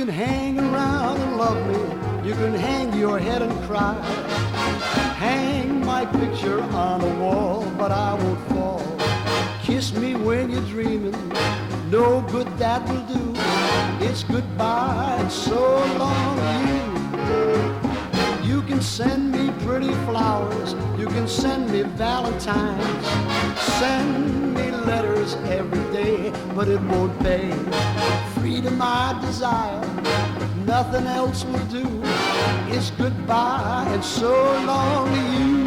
hang around and love me. You can hang your head and cry. Hang my picture on the wall, but I won't fall. Kiss me when you're dreaming. No good that will do. It's goodbye and so long you. You can send me pretty flowers. You can send me valentines. Send me letters every day, but it won't pay. Freedom I desire, nothing else will do. It's goodbye and so long to you.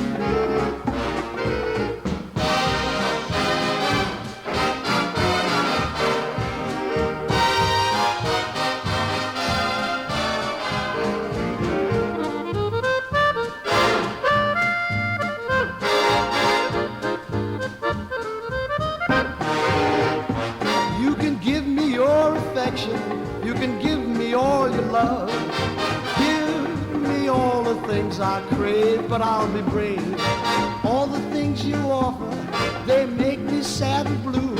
You can give me your affection. You can give me all your love. Give me all the things I crave, but I'll be brave. All the things you offer, they make me sad and blue.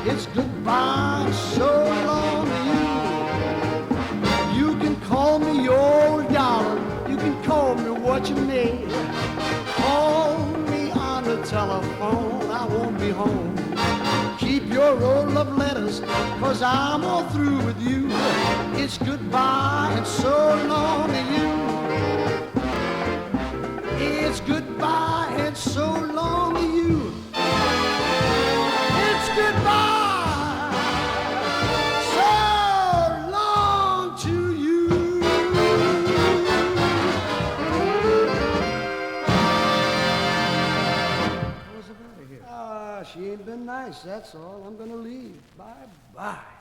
It's goodbye, so long to you. You can call me your darling. You can call me what you may. Call me on the telephone, I won't be home. Keep your old love letters, 'cause I'm all through with you. It's goodbye and so long to you. It's goodbye and so long to you. It's goodbye, so long to you. What's the matter here? She ain't been nice, that's all. I'm gonna leave. Bye-bye.